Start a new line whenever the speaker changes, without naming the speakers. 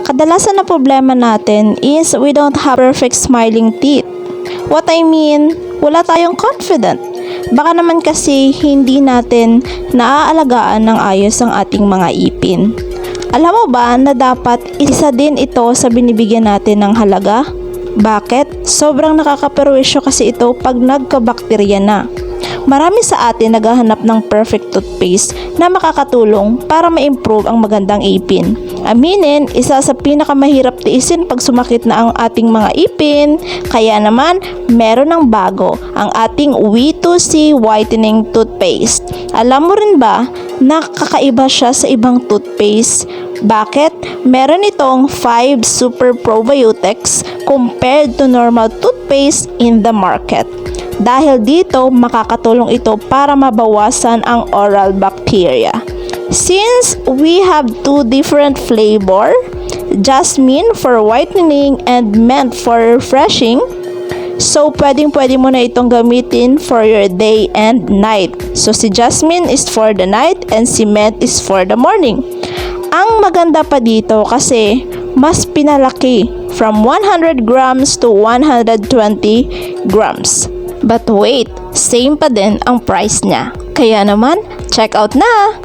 Kadalasan na problema natin is we don't have perfect smiling teeth. What I mean, wala tayong confident. Baka naman kasi hindi natin naaalagaan ng ayos ang ating mga ipin. Alam mo ba na dapat isa din ito sa binibigyan natin ng halaga? Bakit? Sobrang nakakaperwisyo kasi ito pag nagkabakterya na. Marami sa atin naghahanap ng perfect toothpaste na makakatulong para ma-improve ang magandang ipin. Aminin, isa sa pinakamahirap tiisin pag sumakit na ang ating mga ipin. Kaya naman, meron ng bago, ang ating We2C Whitening Toothpaste. Alam mo rin ba na kakaiba siya sa ibang toothpaste? Bakit? Meron itong 5 super probiotics compared to normal toothpaste in the market. Dahil dito, makakatulong ito para mabawasan ang oral bacteria. Since we have 2 different flavor, jasmine for whitening and mint for refreshing, so pwede mo na itong gamitin for your day and night. So si jasmine is for the night and si mint is for the morning. Ang maganda pa dito kasi mas pinalaki from 100 grams to 120 grams. But wait, same pa din ang price niya. Kaya naman, check out na!